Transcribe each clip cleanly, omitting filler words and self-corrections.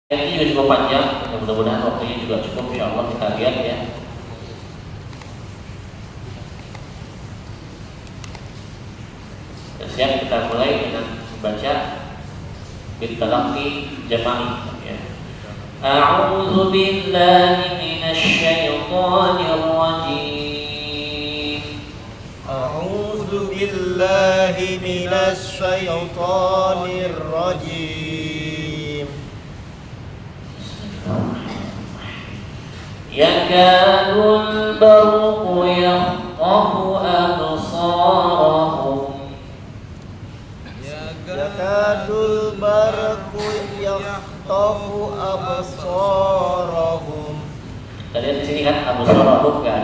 Ini juga cukup panjang, mudah-mudahan waktunya juga cukup. Insya Allah kita lihat ya. Siap, kita mulai dengan membaca bitalaqi jama'i ya. A'udzu billahi minasy syaithanir rajim. A'udzu billahi minasy syaithanir rajim. Yakadul barqu yakhtafu absarahum. Yakadul barqu yakhtafu absarahum. Kita lihat di sini kan absarahum nggak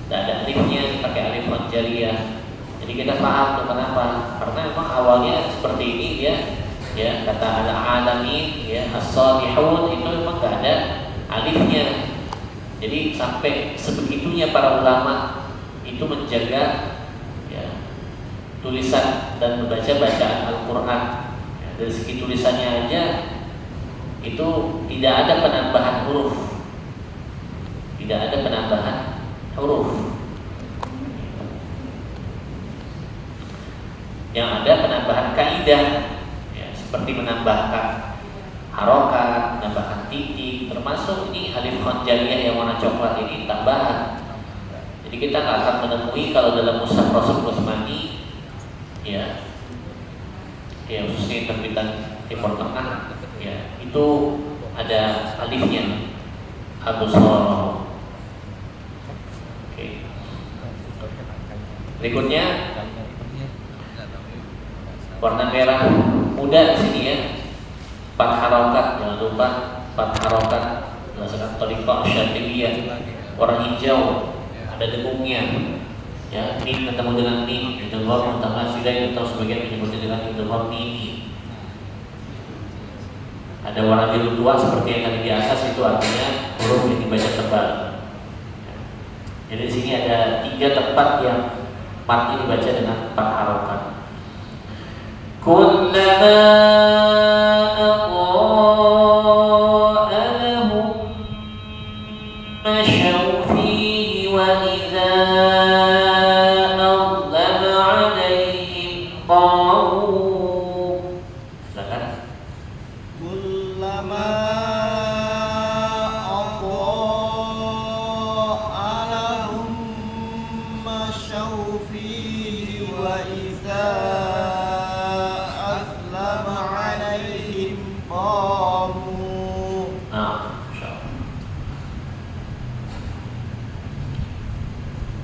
ada alifnya, dipakai alif monjaliyah. Jadi kita paham tuh kenapa? Karena memang awalnya seperti ini ya kata al-alamin ya as-salihun itu memang nggak ada alifnya. Jadi sampai sebegitunya para ulama itu menjaga ya, tulisan dan membaca bacaan Al-Quran ya, dari segi tulisannya aja itu tidak ada penambahan huruf, yang ada penambahan kaidah ya, seperti menambahkan harokat, menambahkan titik, termasuk ini alif khonjaliyah yang warna coklat ini tambahan. Jadi kita nggak akan menemui kalau dalam mushaf Rasul Utsmani ya khususnya yang terbitan Timur Tengah ya itu ada alifnya absar. Oke. Berikutnya warna merah muda di sini ya. 4 harokat, jangan lupa 4 harokat berdasarkan thariqah Syadziliyah. Warna hijau ada dengungnya ya, mim ketemu dengan mim, idgham mutamatsilain atau sebagian menyebutnya dengan idgham mimi. Ada warna biru tua seperti yang tadi di atas, itu artinya huruf yang dibaca tebal. Jadi di sini ada 3 tempat yang mati dibaca dengan 4 harokat. Kullama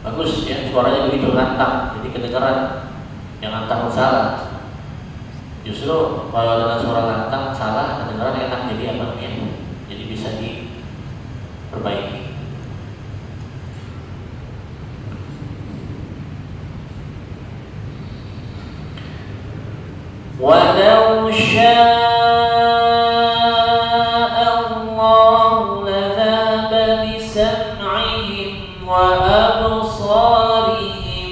bagus ya, suaranya begitu lantang, jadi kedengaran. Jangan takut salah. Justru kalau dengan suara lantang salah, kedengaran enak, jadi apa namanya? Jadi bisa diperbaiki. Walau syaa Allah ladzaba bisam'ihim wa absarihim.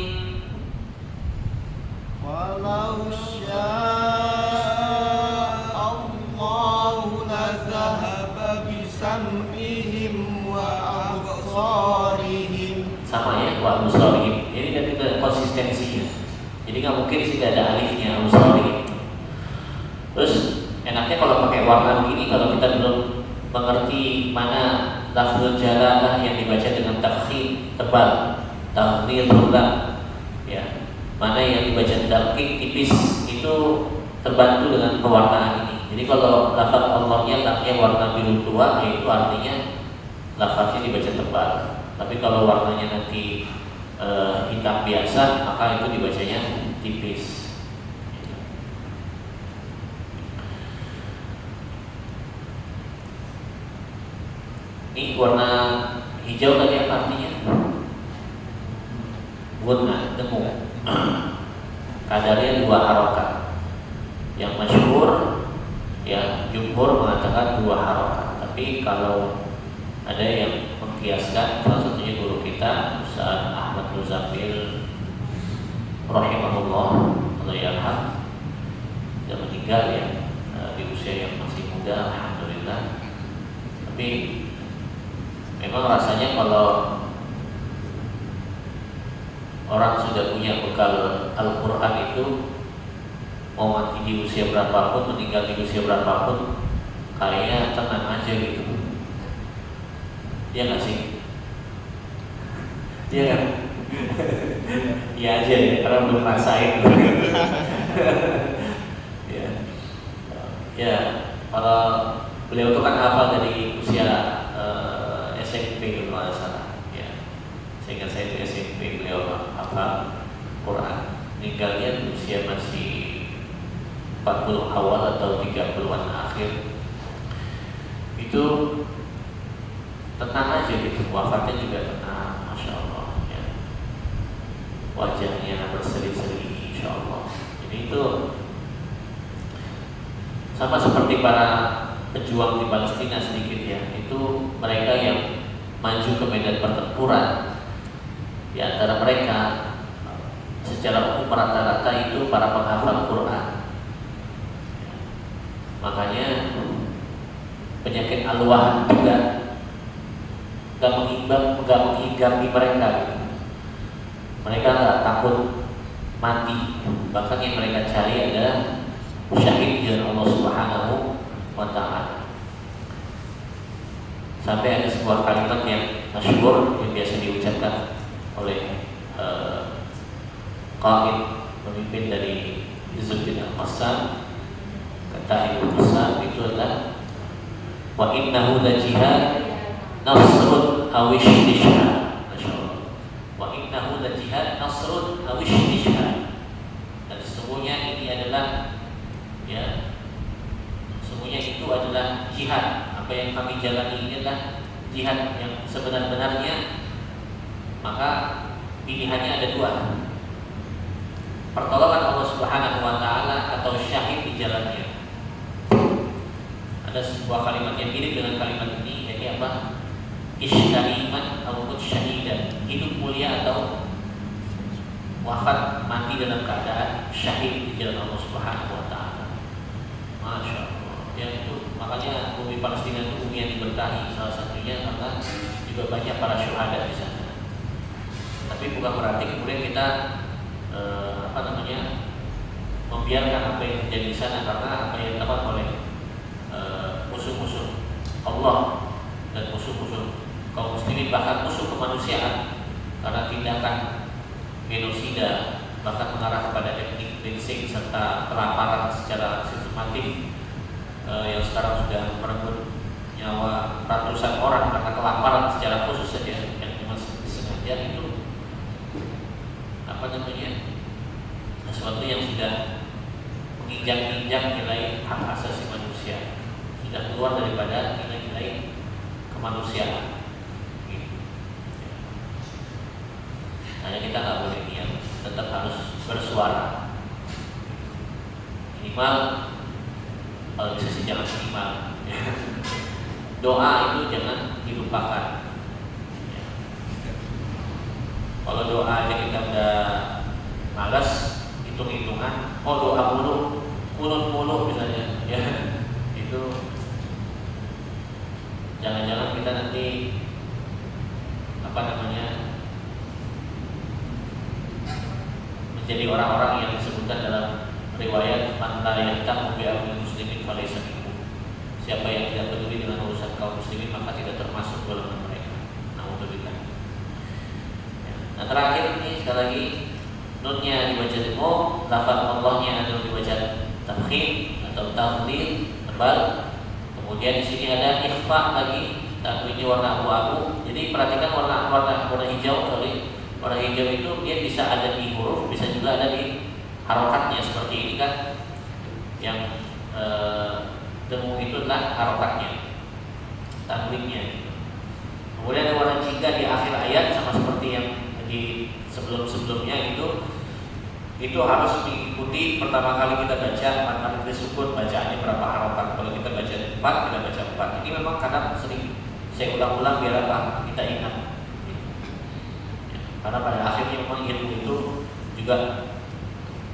Walau syaa Allah ladzaba bisam'ihim wa absarihim. Sama ya, wa absarihim. Ini dari konsistensinya. Jadi nggak mungkin di sini ada alifnya absarihim. Terus enaknya kalau pakai warna begini, kalau kita belum mengerti mana lafzul jalalah yang dibaca dengan takhfif tebal, taghlidh lam ya, mana yang dibaca takhfif tipis, itu terbantu dengan pewarnaan ini. Jadi kalau lafaz Allahnya lamnya warna biru tua, itu artinya lafaznya dibaca tebal. Tapi kalau warnanya nanti hitam biasa, maka itu dibacanya tipis. Ini warna hijau tadi apa artinya? Gunna, dengung. Kadarnya 2 harokat. Yang masyhur ya jumhur mengatakan 2 harokat. Tapi kalau ada yang mengkiaskan, salah satunya guru kita Ustaz Ahmad Muzamil rahimahullah, Allah yarham, sudah meninggal ya, di usia yang masih muda, alhamdulillah. itu mau mati di usia berapapun, meninggal di usia berapapun, kayaknya tenang aja gitu. Iya nggak sih? Iya kan? Iya aja ya, karena belum rasain. Ya, ya. Kalau beliau itu kan hafal dari usia SMP gitu kalau salah. Ya, sehingga saya itu SMP beliau hafal Quran. Meninggalnya di usia masih 40 awal atau 30-an akhir. Itu tenang aja gitu, wafatnya juga tenang, masya Allah ya. Wajahnya berseri-seri, insya Allah. Jadi itu sama seperti para pejuang di Palestina sedikit ya. Itu mereka yang maju ke medan pertempuran. Di antara mereka secara umum rata-rata itu para penghafal Quran. Makanya penyakit al-wahan juga gak menghinggapi mereka gitu. Mereka gak takut mati. Bahkan yang mereka cari adalah syahid di jalan Allah Subhanahu wa Ta'ala. Sampai ada sebuah kalimat yang masyhur yang biasa diucapkan oleh qaid pemimpin dari Izzuddin Al-Qassam. Kata Ibnu Qassam itu adalah wa innahu la jihad nasrun awish tishhad. Masyaallah. Wa innahu la jihad nasrun awish tishhad. Dan sesungguhnya ini adalah ya, sesungguhnya itu adalah jihad. Apa yang kami jalani ini adalah jihad yang sebenar-benarnya. Maka pilihannya ada dua: pertolongan Allah Subhanahu wa Ta'ala atau syahid di jalannya. Ada sebuah kalimat yang mirip dengan kalimat ini, yaitu apa? Ishtariman atau syahidan, hidup mulia atau wafat mati dalam keadaan syahid di jalan Allah Subhanahu wa Ta'ala. Masya Allah. Yang itu makanya bumi Palestina itu bumi yang diberkahi, salah satunya karena juga banyak para syuhada di sana. Tapi bukan berarti kemudian kita membiarkan apa yang terjadi di sana, karena apa yang dilakukan oleh musuh-musuh Allah dan musuh-musuh kaum muslimin, bahkan musuh kemanusiaan, karena tindakan genosida, bahkan mengarah kepada etnik cleansing serta kelaparan secara sistematik yang sekarang sudah merenggut nyawa ratusan orang karena kelaparan secara khusus saja yang disengaja. Itu sesuatu yang sudah menginjak-injak nilai hak asasi manusia, sudah keluar daripada nilai-nilai kemanusiaan. Hanya kita nggak boleh diam, tetap harus bersuara. Minimal, kalau bisa sih jangan minimal. Doa itu jangan dilupakan. Kalau doa aja kita udah malas, hitung-hitungan, doa mulu, kunut misalnya, ya itu jangan-jangan kita nanti menjadi orang-orang yang disebutkan dalam riwayat man la yahtamu bi amri muslimin falaysa minhum. Siapa yang tidak peduli dengan urusan kaum muslimin maka tidak termasuk golongan mereka. Naudzubillah. Nah, terakhir ini sekali lagi, nunnya dibaca demo, lafaz Allahnya adalah dibaca tafkhim atau tafdhil tebal. Kemudian di sini ada ikhfa lagi, tanwinnya warna abu-abu. Jadi perhatikan warna hijau, warna hijau itu dia bisa ada di huruf, bisa juga ada di harokatnya seperti ini kan. Yang demu itu adalah harokatnya, tanwinnya. Kemudian ada warna jingga di akhir ayat, sama seperti yang di sebelum-sebelumnya itu harus diikuti. Pertama kali kita baca mad disukun, bacaannya berapa harokat. Kalau kita baca 4, kita baca 4. Ini memang kadang sering saya ulang-ulang biar apa? Kita ingat. Karena pada akhirnya memang ilmu itu juga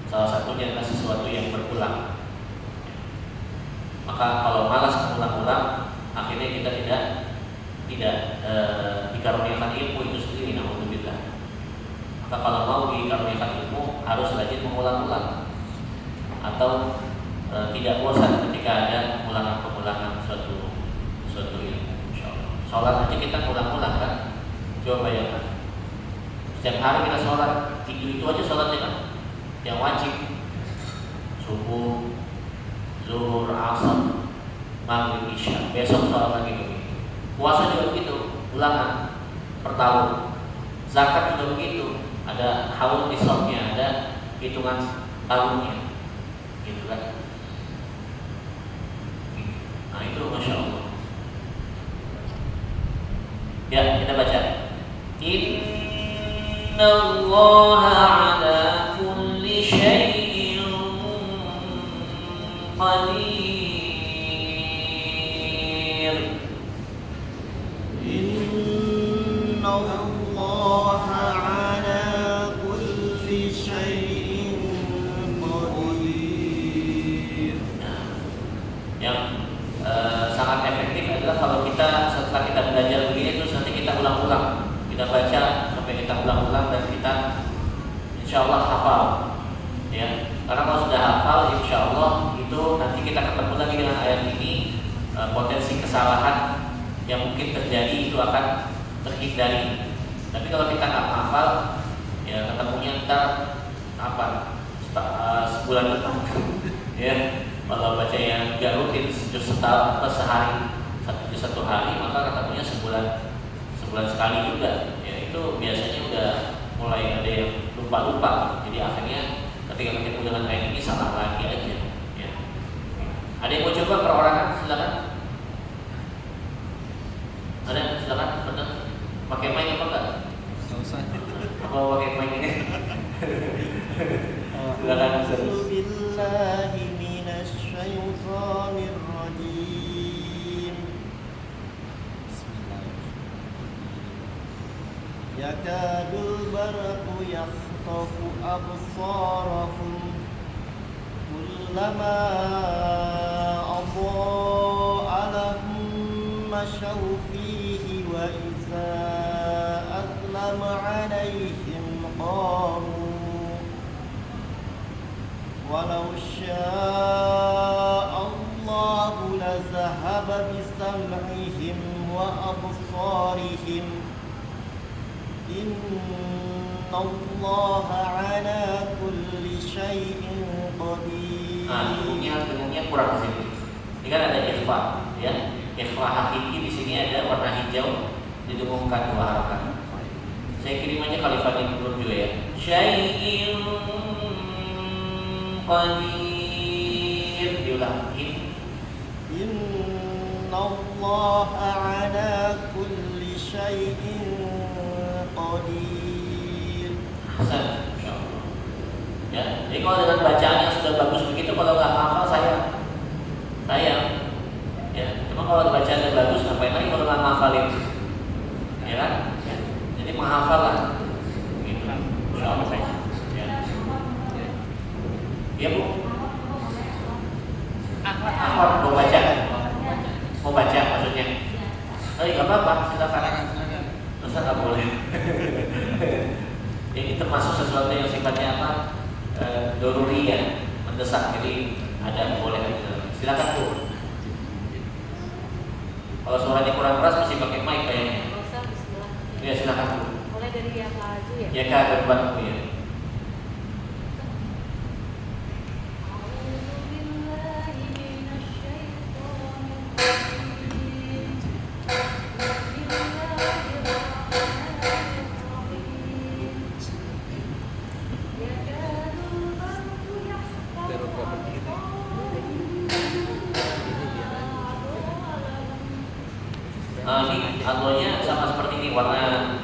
salah satunya adalah sesuatu yang berulang. Maka kalau malas mengulang-ulang, akhirnya kita tidak dikaruniakan ilmu itu sendiri. Naudzubillah. Maka kalau mau dikaruniakan ilmu, harus rajin mengulang-ulang atau tidak bosan ketika ada pengulangan-pengulangan suatu ilmu. Insyaallah. Sholat aja kita ngulang-ulang kan? Coba bayangkan. Setiap hari kita sholat, itu aja sholatnya kan? Yang wajib. Subuh, zuhur, asar, maghrib, isya. Besok sholat lagi begitu. Puasa juga begitu, ulangan per tahun. Zakat juga begitu, ada haul nisabnya, ada hitungan tahunnya, gitu kan? Nah itu masya Allah. Ya kita baca. Inna Allaha ala kulli syai'in qadir. Inna Allaha ala kulli syai'in qadir. Yang sangat efektif adalah kalau kita setelah kita belajar begini terus nanti kita ulang-ulang, kita baca sampai kita ulang-ulang dan kita insya Allah hafal, ya. Karena kalau sudah hafal, insya Allah itu nanti kita ketemu lagi dengan ayat ini, potensi kesalahan yang mungkin terjadi itu akan terhindari. Tapi kalau kita nggak hafal, ya ketemunya ntar sebulan depan, ya. Kalau baca yang nggak rutin setahun atau satu hari, maka ketemunya sebulan sekali juga. Ya itu biasanya udah mulai ada yang lupa. Jadi akhirnya ketika ketemu dengan ayat ini salah lagi aja. Ya. Ada yang mau coba perorangan? Silakan. Ada? Silakan. Benar. Pakai mic apa enggak? Nggak usah. Apa pakai mic ini? Silakan. Billahi minasyaitonir rajim. Yakadul barqu yakhtafu absarahum kullama adaa'a lahum mashaw fihi wa idza azlama 'alaihim qamu walau syaa'a Allahu lazahaba bisam'ihim wa absarihim innallaha 'ala kulli syai'in qadir. Nah, dengannya kurang di sini. Ini kan ada ikhfa, ya. Ikhfa hakiki di sini ada warna hijau didengungkan dua harakat. Saya kirim aja kalifatnya dulu juga ya. Syai'in qadir, diulangi. Innallaha 'ala kulli syai'in qadir. Hasan, insyaallah. Ya, jadi kalau dengan bacaan yang sudah bagus begitu, kalau nggak hafal sayang. Ya, cuma kalau bacaannya bagus, ngapain lagi kalau nggak hafalin? Ya kan? Ya. Jadi menghafal lah. Gitu. Insyaallah saya. Ya. Iya bu. Akhwat mau baca? Mau baca maksudnya? Nggak apa-apa, silakan. Masa nggak boleh? Ini termasuk sesuatu yang sifatnya apa? Doruriyah, mendesak. Jadi ada boleh. Silakan bu. Kalau suaranya kurang keras mesti pakai mic kayaknya. Ya silakan bu. Mulai dari yang laju ya. Ya kak, depan bu ya. Ini allonya sama seperti ini, warna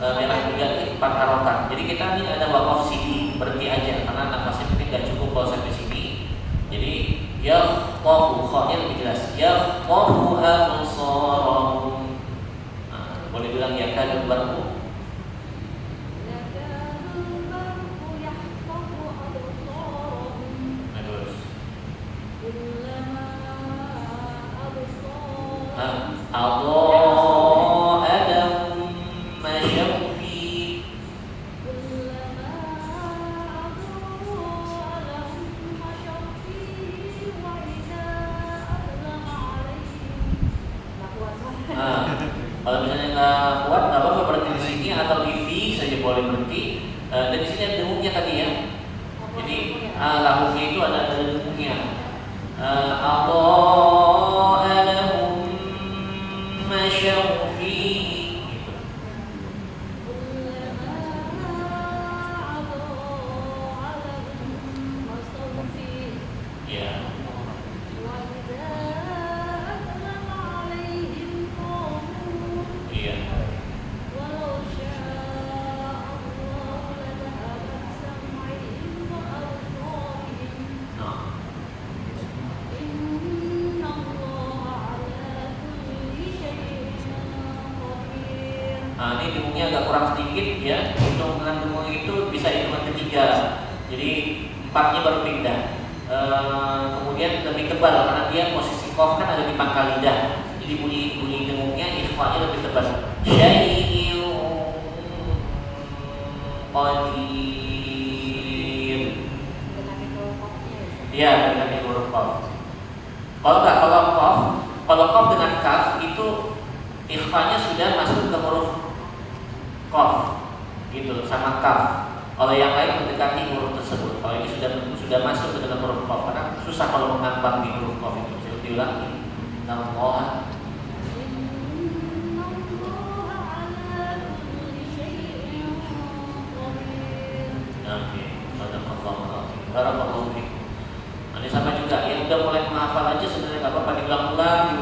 merah juga, 4 harokat. Jadi kita ini ada wakaf sini, berhenti aja karena nafasnya mungkin nggak cukup kalau sampai sini. Jadi ya qafu, kha-nya lebih jelas. Ya qafu absarahum. Nah, boleh bilang ya kadul barqu. Allah adam masyawfi dengunnya tadi ya. Jadi lahumnya itu ada dengunnya. Allah lahum masyaw fihi gitu. Ya. Iya. Nah, ini dengungnya agak kurang sedikit ya. Hitungan dengung itu bisa hitungan ketiga. Jadi 4-nya baru pindah. Kemudian lebih tebal karena dia posisi qaf kan ada di pangkal lidah. Jadi bunyi dengungnya ikhfanya lebih tebal. Syai'un qadir. Iya, dengan huruf qaf. Kalau qaf dengan kaf itu ikhfanya sudah masuk ke huruf qaf gitu sama kaf. Kalau yang lain mendekati huruf tersebut. Kalau ini sudah masuk ke dalam huruf qaf karena susah kalau mengambang di huruf qaf itu. Saya diulangi. Allah. Oke, barakallahu fiik. Ini sama juga yang udah mulai menghafal aja sebenarnya nggak apa-apa diulang-ulang.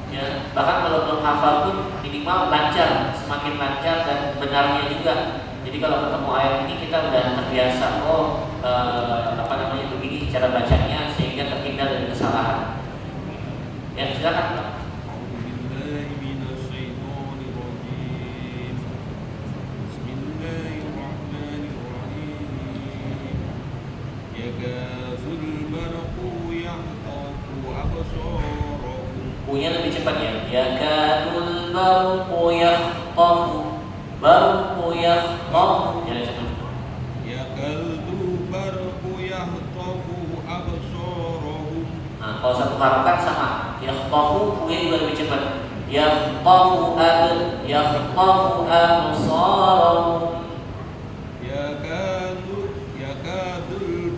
Ya, bahkan kalau belum hafal pun minimal lancar, semakin lancar dan benarnya juga. Jadi kalau ketemu ayat ini kita udah terbiasa, begini cara bacanya sehingga terhindar dari kesalahan. Ya, silakan Pak. Punya lebih cepat ya. Yakadul barqu yahtafu. Barqu yahtafu. Ya, cepat. Yakadul barqu yahtafu absarahum. Nah, kalau satu harokat sama. Yahtafu punya juga lebih cepat. Yahtafu absarahum. Yakadul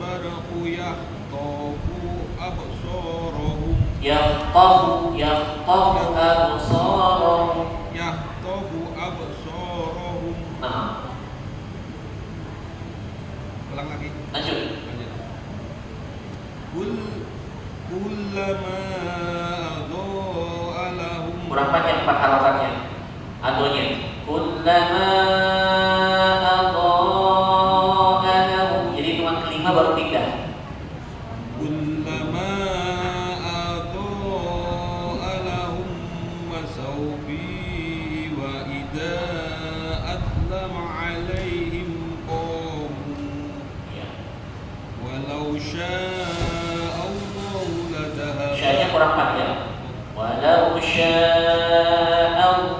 barqu yahtafu absarahum. Yahtafu absarahum. Yahtafu absarahum. Nah, ulang lagi. lanjut. Kullama adha'a lahum. Kurang panjang 4 harokatnya. Adonya. Kullama adha'a lahum. Jadi hitungan kelima baru pindah. Kullama adha'a lahum masawbi wa idza atlama 'alaihim qamu Ya. walau syaa Allahu ladahaba. Syahnya kurang panjang. Walau sya'allahu.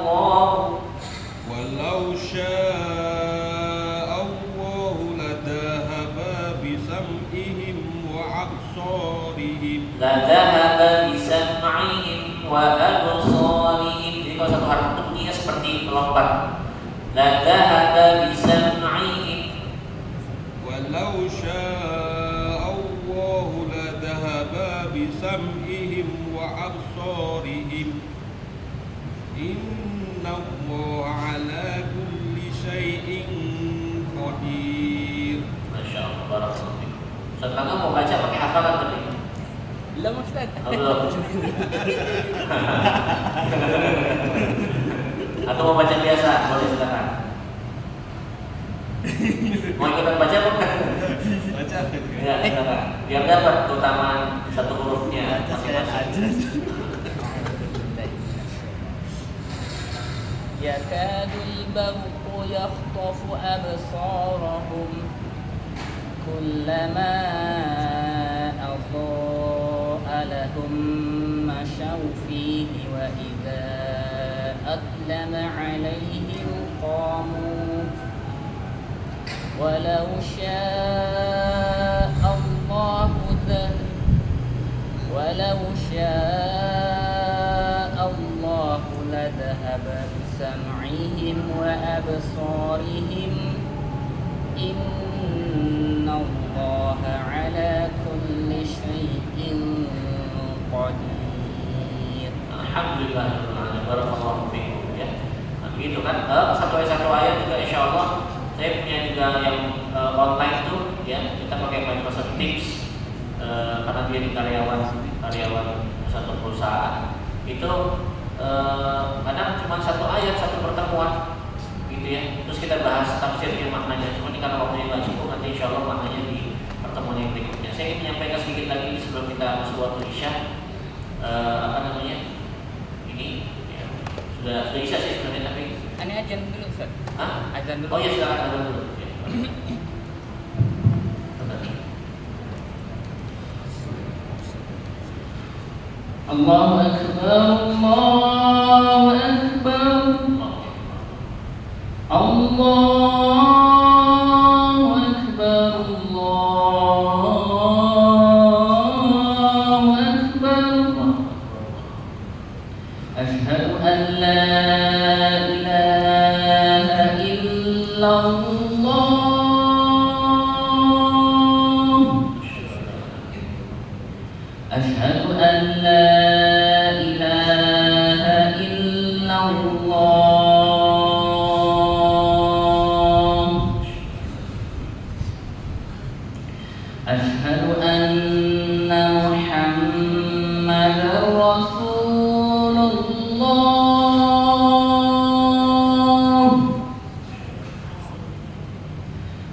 Walau syaa Allahu ladahaba bisam'ihim wa absarihim. La dhahaba bisam'ihim wa absarihim. Jadi kalau satu harf itu bunyinya seperti melompat. La dhahaba bisam'ihim. Walau syaa Allahu ladahaba bisam'ihim wa absarihim. Inna Allaha ala kulli syai'in qadir. Masya Allah, barakallahu fiik. Ustaz Langga mau baca pakai hafalan tadi? Belum Ustaz. Oh, belum. Atau mau baca biasa? Boleh silakan. Mau ikutan baca bukan? Baca. Ya, silakan. Biar dapat keutamaan satu hurufnya masing-masing. Yakadul barqu yakhtafu absarahum kullama adha'a lahum mashaw fihi wa idza atlama 'alaihim qamu walau syaa Allahu ladhahaba bisam'ihim wa absarihim Innallaha ala kulli syai'in qadir. Alhamdulillah, barakallahu fiikum ya. Nah, begitu kan? Satu ayat juga insyaallah saya punya juga yang online tuh ya, kita pakai Microsoft Teams karena dia di karyawan satu perusahaan itu kadang cuma satu ayat satu pertemuan gitu ya, terus kita bahas tafsirnya maknanya. Cuma ini karena waktunya nggak cukup, nanti insya Allah maknanya di pertemuan yang berikutnya. Saya ingin menyampaikan sedikit lagi sebelum kita masuk waktu isya, ini ya, sudah isya sih sebenarnya, tapi Ini azan dulu, Ustaz. Hah? Azan dulu. Oh iya, silakan azan dulu. Ya. Allahu Akbar, Allahu Akbar, Allahu Akbar, Allahu Akbar. Asyhadu an la ilaha illallah. Asyhadu an la أشهد أن محمدا رسول الله.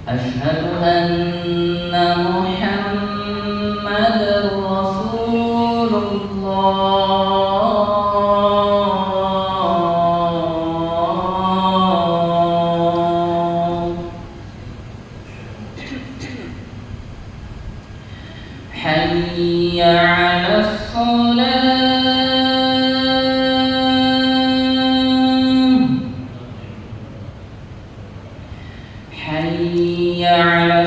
أشهد أن محمدا رسول الله. حي على الصلاة. حي على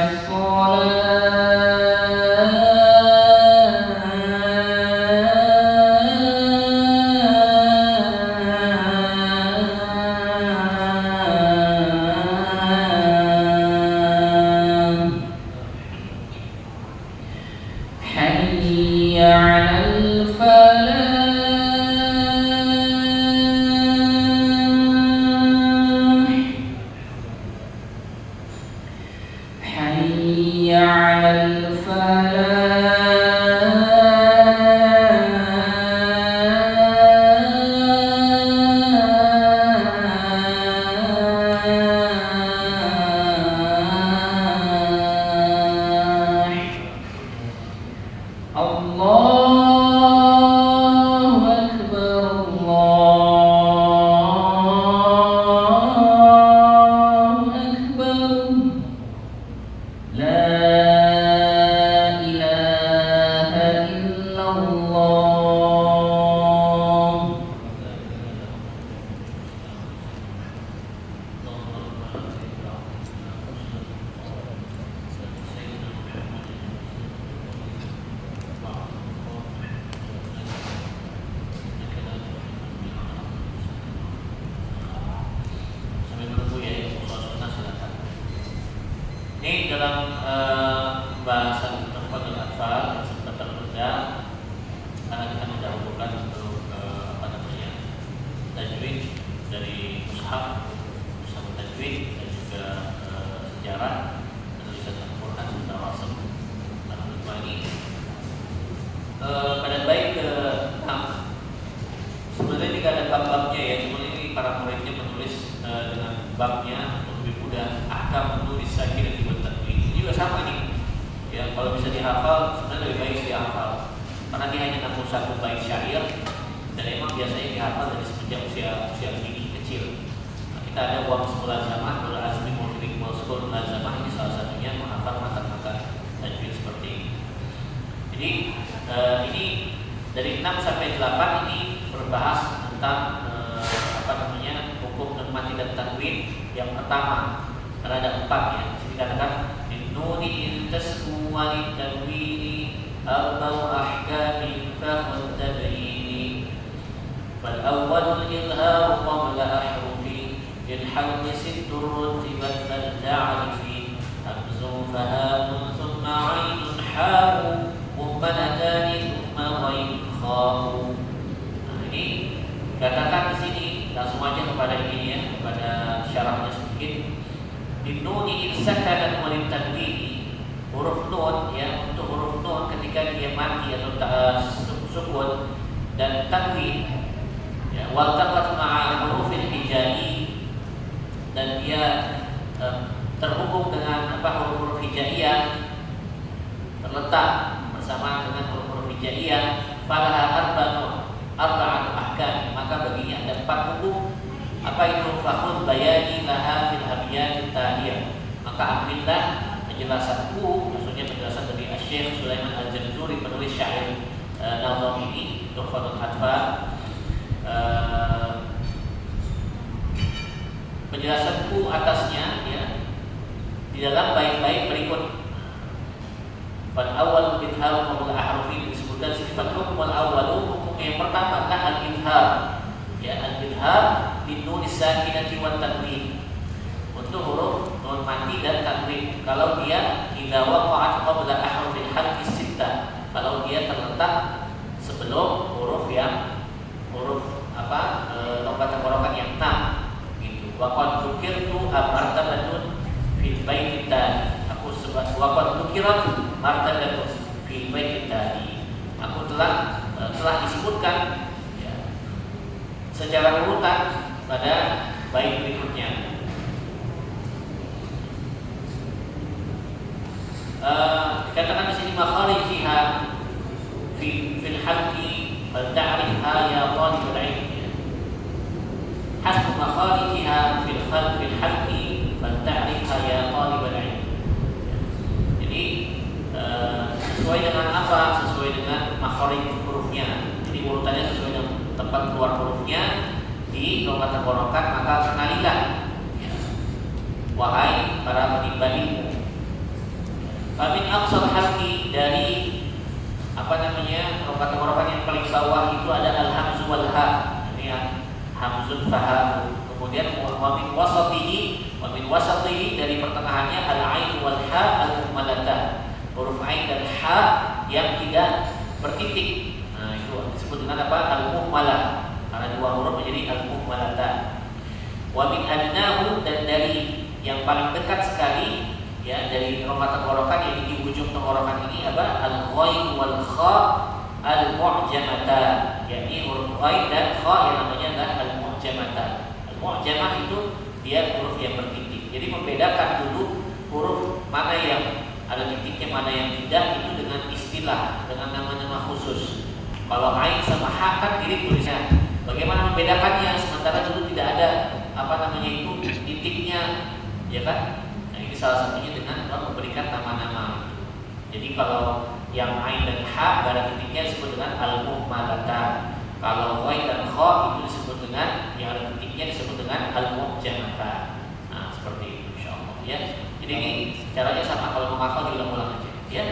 حي على الفلاح. حي على الفلاح. الله أكبر، الله أكبر. لا إله إلا الله. Sambil menunggu ya, soal-soal silakan. Ini dalam bahasan Al-Qadr Al-Atfal serta tertunda, karena kita mendahulukan untuk tajwid dari mushaf tajwid dan juga sejarah dan tulisan Al-Quran serta wasf. Alhamdulillah ini pada baik ke-6 sebenarnya tidak ada bab-babnya ya, cuma ini para muridnya menulis dengan babnya untuk lebih mudah. Ahkam menulis sakin dan tanwin ini juga sama nih ya, kalau bisa dihafal sebenarnya lebih baik dihafal karena dia hanya 61 bait syair dan emang biasanya dihafal dari semenjak usia dini kecil. Nah, kita ada uang mulazamah, azmi mudrik mausul mulazamah, ini salah satunya menghafal matan-matan tajwid seperti ini. Jadi ini dari 6 sampai 8 ini berbahas tentang hukum nun mati dan tanwin. Yang pertama ada 4 ya. Jadi katakan nuni intasmu wali tanwini arba'u ahkamin fahum tabayini wal awwal ilharu qabla ahrufi lil halqi sittur rutibat al ta'rifi fahamun thumma ainun ha'u mummalatani thumma ghain kha'u. Nah, ini katakan di sini langsung aja kepada ini ya, kepada syarahnya sedikit. Binuni insakanat walid tanwini, huruf nun ya, untuk huruf nun ketika dia mati atau sukun dan tanwin ya, waltaqat ma'a hurufil hijai, dan dia terhubung dengan huruf-huruf hijaiyah, terletak bersama dengan huruf-huruf hijaiyah, falaha arba'atu ahkam, maka baginya ada 4 hukum. Apa itu? Fakhud bayani laha fil abiyat taliyah, maka ambillah penjelasanku, maksudnya penjelasan dari Syekh Sulaiman Al-Jamzuri, penulis syair nazam ini, Tuhfatul Atfal. Penjelasanku atasnya ya di dalam bait-bait berikut. Pada awal bidhar qabla ahrufi disebutkan sifat hukum al-awwal, hukum yang pertama adalah al-bidhar. Ya, al-bidhar binun sakinati wa tanwin, untuk huruf nun mati dan tanwin. Kalau dia idza waqa'at qabla ahrufil halqi sittah, kalau dia terletak sebelum huruf lompat tenggorokan yang 6 gitu. Wa qad dzukirtu martabatun fil bait tadi. Aku sebut wa qad dzukirat martabatun fil bait tadi. Aku telah disebutkan ya, secara urutan pada bait berikutnya. Dikatakan di sini makharijiha fil halqi bal ta'rifha ya talibul ilm. Hasbu makharijiha fil halqi bal ta'rifha ya talibul ilm. Jadi sesuai dengan apa? Sesuai dengan makharij hurufnya. Jadi urutannya sesuai dengan tempat keluar hurufnya di lompat tenggorokan, maka kenalilah ya, wahai para penimba ilmu. Famin aqsal halqi, dari lompat tenggorokan yang paling bawah itu ada al-hamzu wal ha, ini ya, hamzun fahamu. Kemudian wa min wasatihi, dari pertengahannya al-ain wal ha al-mumalata, huruf ain dan ha yang tidak bertitik. Nah, itu disebut dengan apa? Al-muhmalah, karena 2 huruf menjadi al-muhmalata. Wa min adnahu, dan dari yang paling dekat sekali ya dari lompat tenggorokan yang di ujung tenggorokan ini apa? Al-ghain wal kha al-mu'jamata, yakni huruf ghain dan kha yang namanya adalah al-mu'jamata. Al-mu'jamah itu dia huruf yang bertitik. Jadi membedakan dulu huruf mana yang ada titiknya, mana yang tidak, itu dengan istilah, dengan nama-nama khusus. Kalau ain sama ha kan mirip tulisannya. Bagaimana membedakannya sementara dulu tidak ada itu titiknya, ya kan? Salah satunya dengan memberikan nama-nama. Jadi kalau yang ain dan ha gak ada titiknya disebut dengan al-muhmalata. Kalau ghain dan kha itu disebut dengan yang ada titiknya disebut dengan al-mu'jamata. Nah, seperti itu insyaallah ya. Jadi ini caranya sama, kalau menghafal diulang-ulang aja ya.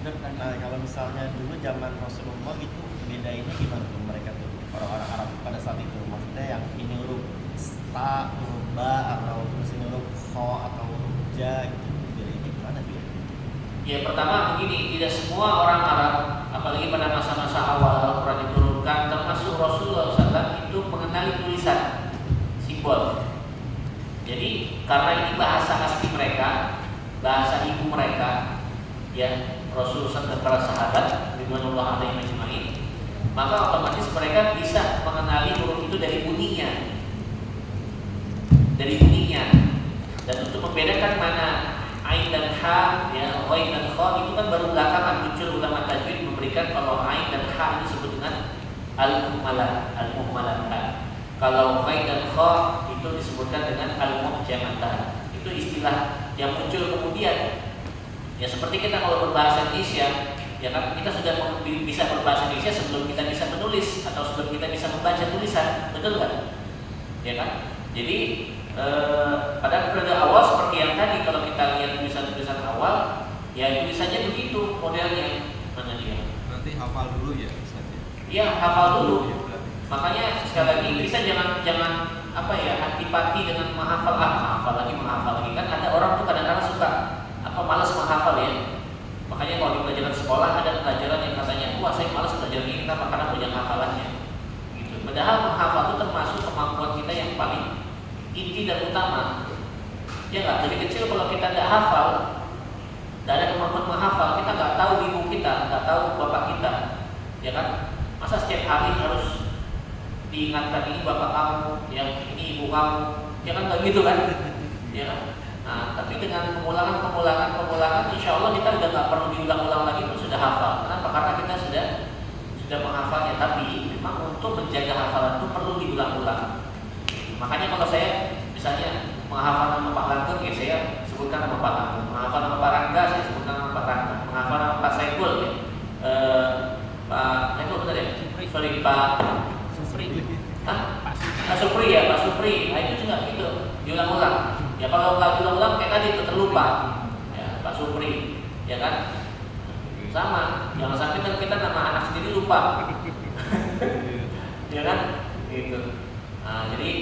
Nah, kalau misalnya dulu zaman Rasulullah itu bedainnya gimana tuh mereka tuh orang-orang Arab pada saat itu? Maksudnya yang ini huruf ta, huruf ba, atau terus ini huruf kha atau gitu, ini gimana dia? Ya, pertama begini, tidak semua orang Arab, apalagi pada masa-masa awal Al-Quran diturunkan, termasuk Rasulullah SAW itu mengenali tulisan simbol. Jadi karena ini bahasa asli mereka, bahasa ibu mereka, ya Rasulullah dan para sahabat ridwanullah alaihim ajmain, maka otomatis mereka bisa mengenali huruf itu dari bunyinya, Dan untuk membedakan mana ain dan ha, ya, ghain dan kha, itu kan baru belakangan muncul ulama tajwid memberikan kalau ain dan ha itu disebut dengan al-muhmalata. Kalau ghain dan kha itu disebutkan dengan al-mu'jamata. Itu istilah yang muncul kemudian. Ya seperti kita kalau berbahasa Indonesia, ya kan kita sudah bisa berbahasa Indonesia sebelum kita bisa menulis atau sebelum kita bisa membaca tulisan, betul kan? Ya kan? Jadi pada periode awal seperti yang tadi, kalau kita lihat tulisan-tulisan awal, ya tulisannya begitu modelnya. Mana dia? Nanti hafal dulu ya Ustaz. Iya, hafal dulu. Makanya sekali lagi kita jangan antipati dengan menghafal lagi kan ada orang tuh kadang-kadang suka malas menghafal ya. Makanya kalau di pelajaran sekolah ada pelajaran yang katanya, wah saya malas pelajaran ini kenapa? Karena banyak hafalannya. Gitu. Padahal menghafal itu termasuk kemampuan kita yang paling inti dan utama. Ya nggak, dari kecil kalau kita nggak hafal, nggak ada kemampuan menghafal, kita nggak tahu ibu kita, nggak tahu bapak kita, ya kan? Masa setiap hari harus diingatkan ini bapak kamu, yang ini ibu kamu, ya kan nggak gitu kan? Ya kan? Nah, tapi dengan pemulangan, insya Allah kita udah nggak perlu diulang-ulang lagi pun sudah hafal. Kenapa? Karena kita sudah menghafalnya. Tapi memang untuk menjaga hafalan itu perlu diulang-ulang. Makanya kalau saya misalnya menghafal nama Pak Langgeng, ya saya sebutkan nama Pak Langgeng. Menghafal nama Pak Rangga, saya sebutkan nama Pak Rangga. Menghafal nama Pak Saiful, ya. Pak Saiful benar ya? Sorry, Pak Supri. Pak Supri ya, Pak Supri. Nah itu juga gitu, diulang-ulang. Ya kalau nggak diulang-ulang kayak tadi terlupa. Ya, Pak Supri, ya kan? Sama, jangan sampai kan kita nama anak sendiri lupa. Ya kan? Gitu. Nah, jadi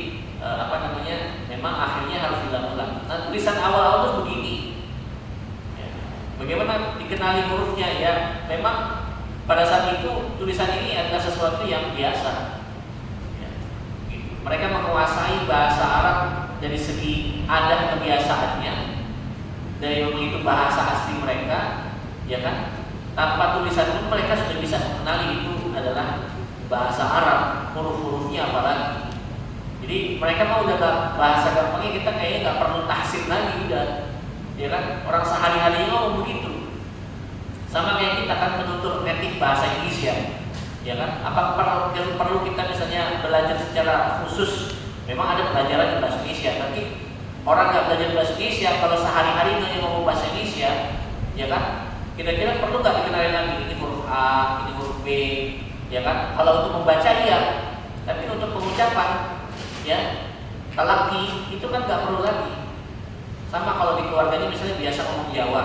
memang akhirnya harus diulang-ulang. Nah, tulisan awal-awal itu begini. Ya. Bagaimana dikenali hurufnya ya? Memang pada saat itu tulisan ini adalah sesuatu yang biasa. Ya. Gitu. Mereka menguasai bahasa Arab dari segi adat kebiasaannya, dari begitu bahasa asli mereka, ya kan? Tanpa tulisan pun mereka sudah bisa mengenali itu adalah bahasa Arab, huruf-hurufnya apalagi. Jadi mereka mau udah bahasa gampangnya, kita kayaknya nggak perlu tahsin lagi udah, ya kan? Orang sehari-hari ngomong begitu. Sama kayak kita kan menutur native bahasa Inggris ya kan? Apa perlu kita misalnya belajar secara khusus? Memang ada pelajaran di bahasa Indonesia, tapi orang nggak belajar bahasa Indonesia, kalau sehari-hari hanya ngomong bahasa Indonesia, ya kan? Kira-kira perlu nggak dikenalin lagi ini huruf A, ini huruf B, ya kan? Kalau untuk membaca iya, tapi untuk pengucapan, ya, talaki itu kan nggak perlu lagi. Sama kalau di keluarganya misalnya biasa ngomong Jawa,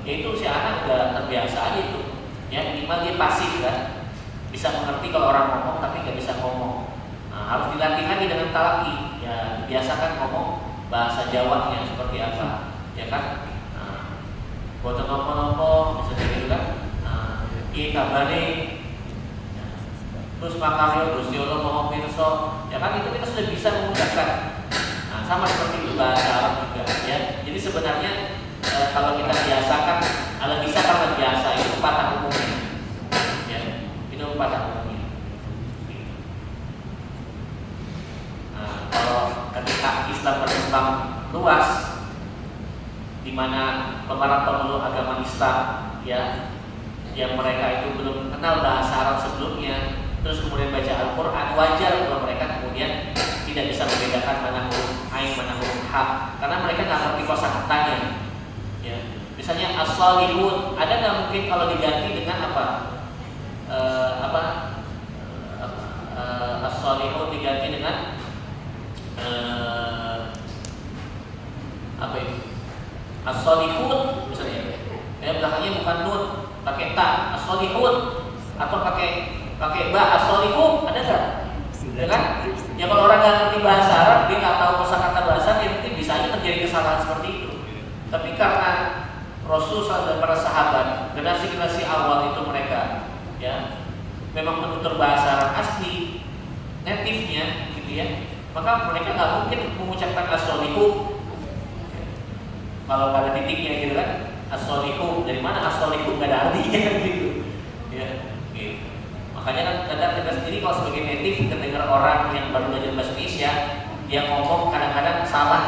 ya itu si anak udah terbiasa aja itu, ya minimal dia pasif kan, bisa mengerti kalau orang ngomong tapi nggak bisa ngomong. Nah, harus dilatih lagi dengan talaki, ya biasakan ngomong bahasa Jawanya seperti apa, ya kan? Boten nopo-nopo misalnya gitu kan. Iya kabare. Terus makamnya Gusti Allah mau pirsa, ya kan itu kita sudah bisa mengucapkan. Nah, sama seperti itu bahasa Arab juga ya. Jadi sebenarnya kalau kita biasakan, kalau bisa karena biasa itu patah umumnya. Ya, itu patah umumnya. Nah, kalau ketika Islam berkembang luas, di mana pemeluk agama Islam ya, yang mereka itu belum kenal bahasa Arab sebelumnya, terus kemudian baca Al-Quran, wajar kalau mereka kemudian tidak bisa membedakan mana huruf ain, mana huruf ha, karena mereka nggak ngerti kosakatanya. Ya, misalnya as-salihun, ada nggak mungkin kalau diganti dengan apa? As-salihun diganti dengan apa ini? As-salihun misalnya, ya belakangnya bukan nun, pakai ta, as-salihun, atau pakai ba, as-salihun, ada nggak? Ya kan? Ya kalau orang nggak ngerti bahasa Arab, dia nggak tahu kosakata bahasa, dia mungkin bisa aja terjadi kesalahan seperti itu. Tapi karena Rasul dan para sahabat, generasi-generasi awal itu mereka, ya, memang menutur bahasa Arab asli, native-nya, gitu ya, maka mereka nggak mungkin mengucapkan as-salihun. Kalau nggak ada titiknya gitu kan, as-salihun, dari mana as-salihun, nggak ada artinya gitu, ya. Gitu. Makanya kan kadang kita sendiri kalau sebagai native kedengar orang yang baru belajar bahasa Indonesia, dia ngomong kadang-kadang salah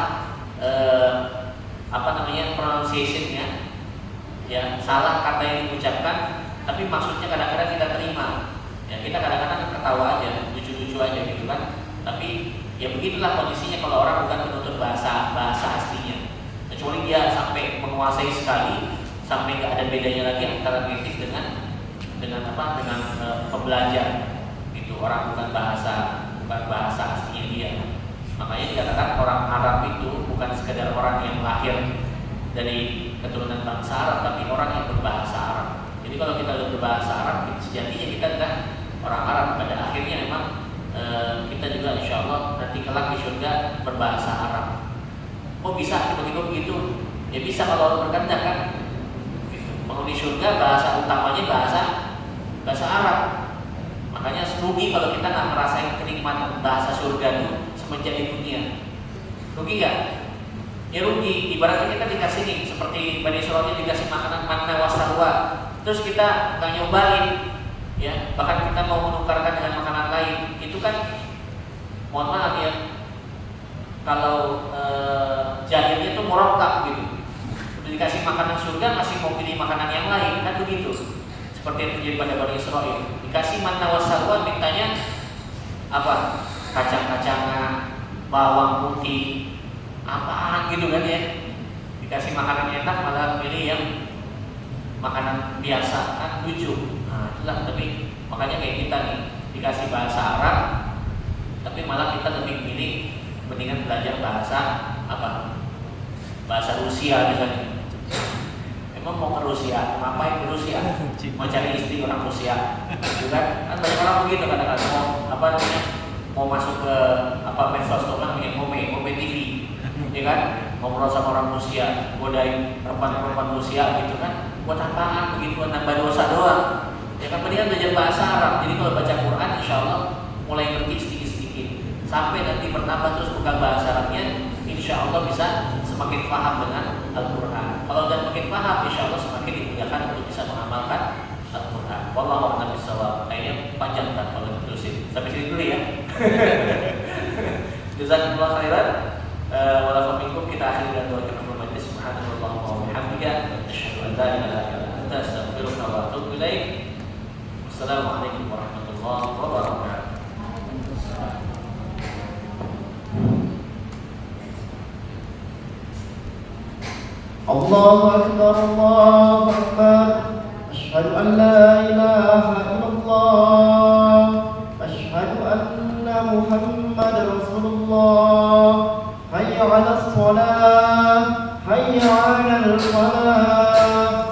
pronunciation-nya, ya salah kata yang diucapkan, tapi maksudnya kadang-kadang kita terima, ya kita kadang-kadang ketawa aja, lucu-lucu aja gitu kan. Tapi ya begitulah kondisinya kalau orang bukan menutur bahasa aslinya, kecuali dia sampai menguasai sekali, sampai nggak ada bedanya lagi antara native dengan pembelajar gitu. Orang bukan bahasa aslinya dia. Makanya dikatakan orang Arab itu bukan sekedar orang yang lahir dari keturunan bangsa Arab, tapi orang yang berbahasa Arab. Jadi kalau kita berbahasa Arab, sejatinya kita adalah orang Arab. Pada akhirnya memang kita juga insya Allah nanti kelak di surga berbahasa Arab. Kok bisa tiba-tiba begitu? Ya bisa kalau Allah berkehendak kan. penghuni surga bahasa utamanya bahasa Arab. Makanya rugi kalau kita nggak ngerasain kenikmatan bahasa surga itu semenjak di dunia. Rugi nggak? Ya rugi. Ibaratnya kita dikasih nih, seperti Bani Israil dikasih makanan manna wassalwa, terus kita nggak nyobain, ya bahkan kita mau menukarkan dengan makanan lain, itu kan mohon maaf ya, kalau jahilnya itu murakkab gitu. Udah dikasih makanan surga masih mau pilih makanan yang lain, kan begitu. Seperti yang terjadi pada Bani Israil. Dikasih manna wassalwa, mintanya apa? Kacang-kacangan, bawang putih, apaan gitu kan ya. Dikasih makanan enak malah pilih yang makanan biasa, kan lucu. Nah, itulah, tapi makanya kayak kita nih dikasih bahasa Arab, tapi malah kita lebih pilih mendingan belajar bahasa apa? Bahasa Rusia misalnya. Emang mau ke Rusia, ngapain ke Rusia? Mau cari istri orang Rusia, gitu kan? Kan banyak orang begitu kadang-kadang mau apa namanya? Mau masuk ke apa medsos tuh kan punya Mome TV, ya kan? Ngobrol sama orang Rusia, godain perempuan Rusia gitu kan? Buat apaan begitu? Nambah dosa doang. Ya kan mendingan belajar bahasa Arab. Jadi kalau baca Quran, insya Allah mulai ngerti sedikit-sedikit. Sampai nanti bertambah terus pegang bahasa Arabnya, insya Allah bisa semakin paham dengan Al-Quran. Kalau udah makin paham, insya Allah semakin dimudahkan untuk bisa mengamalkan Al-Quran. Wallahu a'lam bishawab. Kayaknya panjang kan kalau diterusin. Sampai sini dulu ya. Jazakumullah khairan. Walaupun minkum, kita akhiri dengan doa kita bermajlis. Subhanallah wa bihamdika, asyhadu an la ilaha illa anta, astaghfiruka wa atubu ilaik. Wassalamualaikum warahmatullahi wabarakatuh. Allahu Akbar, Allahu Akbar. Asyhadu an la ilaha illallah. Asyhadu anna Muhammadar Rasulullah. Hayya 'alas shalah, hayya 'alal falah.